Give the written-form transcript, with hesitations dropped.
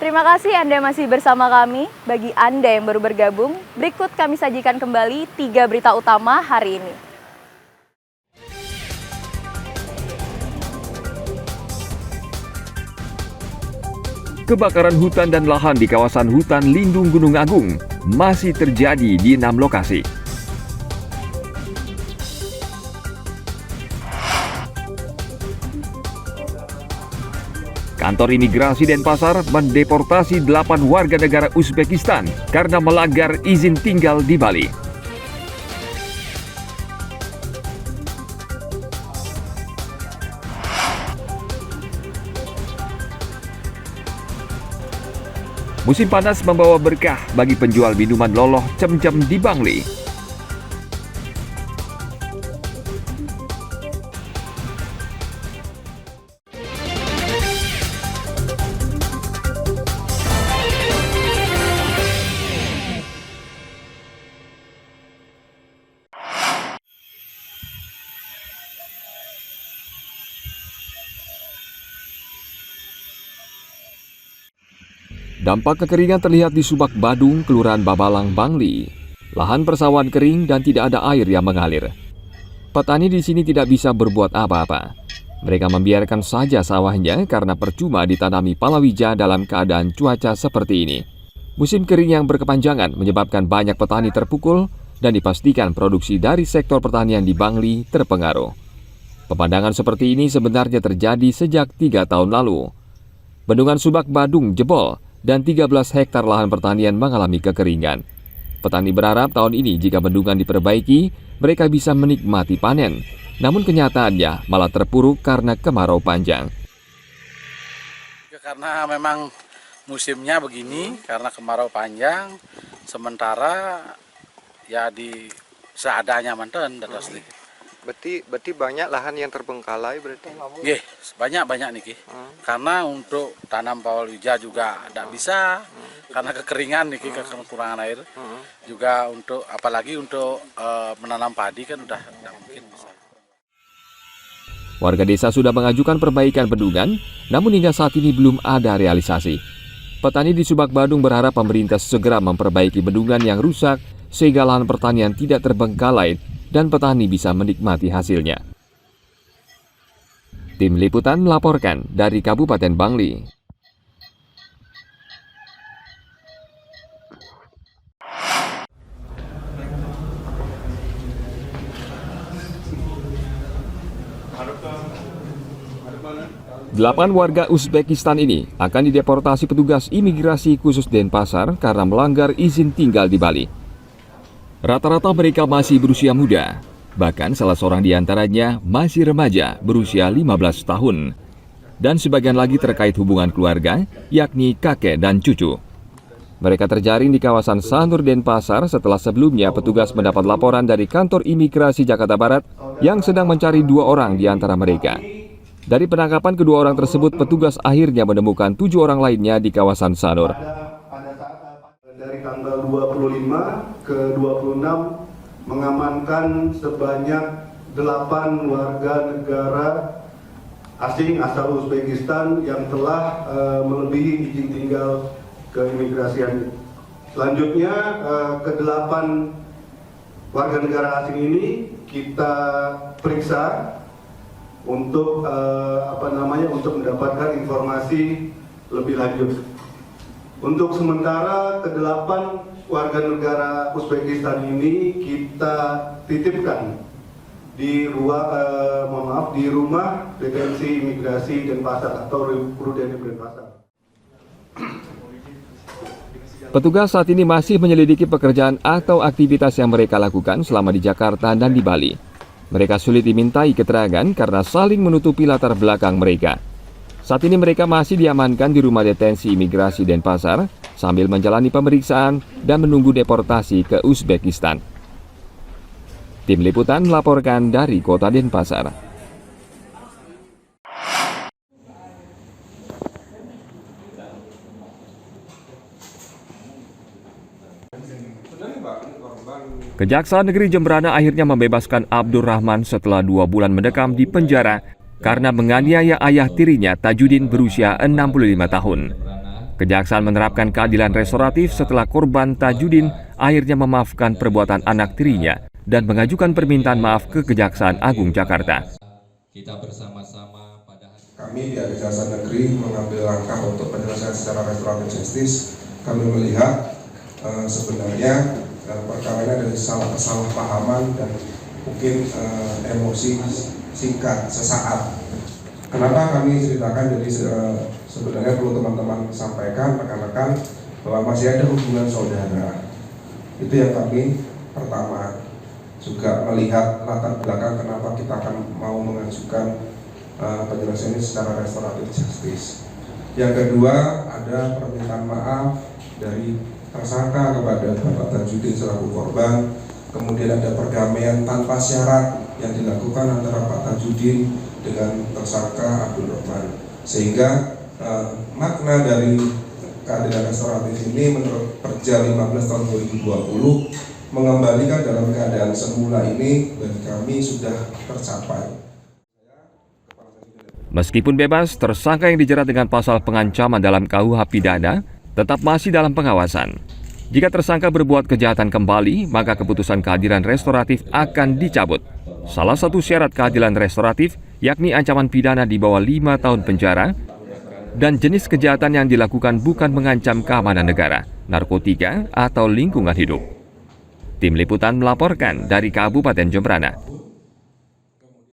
Terima kasih Anda masih bersama kami. Bagi Anda yang baru bergabung, berikut kami sajikan kembali 3 berita utama hari ini. Kebakaran hutan dan lahan di kawasan hutan lindung Gunung Agung masih terjadi di 6 lokasi. Kantor Imigrasi Denpasar mendeportasi 8 warga negara Uzbekistan karena melanggar izin tinggal di Bali. Musim panas membawa berkah bagi penjual minuman loloh cem-cem di Bangli. Dampak kekeringan terlihat di Subak Badung, Kelurahan Babalang, Bangli. Lahan persawahan kering dan tidak ada air yang mengalir. Petani di sini tidak bisa berbuat apa-apa. Mereka membiarkan saja sawahnya karena percuma ditanami palawija dalam keadaan cuaca seperti ini. Musim kering yang berkepanjangan menyebabkan banyak petani terpukul dan dipastikan produksi dari sektor pertanian di Bangli terpengaruh. Pemandangan seperti ini sebenarnya terjadi sejak 3 tahun lalu. Bendungan Subak Badung jebol dan 13 hektar lahan pertanian mengalami kekeringan. Petani berharap tahun ini jika bendungan diperbaiki, mereka bisa menikmati panen. Namun kenyataannya malah terpuruk karena kemarau panjang. Karena memang musimnya begini, karena kemarau panjang, sementara ya di seadanya mantan dan sedikit. Berarti banyak lahan yang terbengkalai berarti? Nggih, banyak niki. Karena untuk tanam palawija juga tidak bisa karena kekeringan niki, kekurangan air. Juga untuk apalagi untuk menanam padi kan udah tidak mungkin bisa. Warga desa sudah mengajukan perbaikan bendungan, namun hingga saat ini belum ada realisasi. Petani di Subak Badung berharap pemerintah segera memperbaiki bendungan yang rusak sehingga lahan pertanian tidak terbengkalai dan petani bisa menikmati hasilnya. Tim Liputan melaporkan dari Kabupaten Bangli. Delapan warga Uzbekistan ini akan dideportasi petugas imigrasi khusus Denpasar karena melanggar izin tinggal di Bali. Rata-rata mereka masih berusia muda, bahkan salah seorang di antaranya masih remaja berusia 15 tahun. Dan sebagian lagi terkait hubungan keluarga, yakni kakek dan cucu. Mereka terjaring di kawasan Sanur Denpasar setelah sebelumnya petugas mendapat laporan dari kantor imigrasi Jakarta Barat yang sedang mencari 2 orang di antara mereka. Dari penangkapan kedua orang tersebut, petugas akhirnya menemukan 7 orang lainnya di kawasan Sanur. Dari tanggal 25 ke 26 mengamankan sebanyak 8 warga negara asing asal Uzbekistan yang telah melebihi izin tinggal keimigrasian. Selanjutnya ke-8 warga negara asing ini kita periksa untuk untuk mendapatkan informasi lebih lanjut. Untuk sementara ke-8 warga negara Uzbekistan ini kita titipkan di rumah detensi imigrasi Denpasar atau Rudenim Denpasar. Petugas saat ini masih menyelidiki pekerjaan atau aktivitas yang mereka lakukan selama di Jakarta dan di Bali. Mereka sulit dimintai keterangan karena saling menutupi latar belakang mereka. Saat ini mereka masih diamankan di rumah detensi imigrasi Denpasar sambil menjalani pemeriksaan dan menunggu deportasi ke Uzbekistan. Tim Liputan melaporkan dari Kota Denpasar. Kejaksaan Negeri Jemberana akhirnya membebaskan Abdurrahman setelah 2 bulan mendekam di penjara karena menganiaya ayah tirinya Tajudin berusia 65 tahun. Kejaksaan menerapkan keadilan restoratif setelah korban Tajudin akhirnya memaafkan perbuatan anak tirinya dan mengajukan permintaan maaf ke Kejaksaan Agung Jakarta. Kita bersama-sama pada hari kami di Kejaksaan Negeri mengambil langkah untuk penyelesaian secara restoratif justice. Kami melihat sebenarnya perkara ini dari kesalahpahaman dan mungkin emosi singkat sesaat. Kenapa kami ceritakan? Jadi sebenarnya perlu teman-teman sampaikan rekan-rekan bahwa masih ada hubungan saudara. Itu yang kami pertama juga melihat latar belakang kenapa kita akan mau mengajukan penyelesaian ini secara restoratif justice. Yang kedua, ada permintaan maaf dari tersangka kepada Bapak Tajudin selaku korban. Kemudian ada perdamaian tanpa syarat yang dilakukan antara Pak Tajudin dengan tersangka Abdul Rahman. Sehingga makna dari keadilan restoratif ini menurut Perja 15 tahun 2020 mengembalikan dalam keadaan semula ini bagi kami sudah tercapai. Meskipun bebas, tersangka yang dijerat dengan pasal pengancaman dalam KUH pidana tetap masih dalam pengawasan. Jika tersangka berbuat kejahatan kembali, maka keputusan keadilan restoratif akan dicabut. Salah satu syarat keadilan restoratif yakni ancaman pidana di bawah 5 tahun penjara dan jenis kejahatan yang dilakukan bukan mengancam keamanan negara, narkotika, atau lingkungan hidup. Tim Liputan melaporkan dari Kabupaten Jembrana.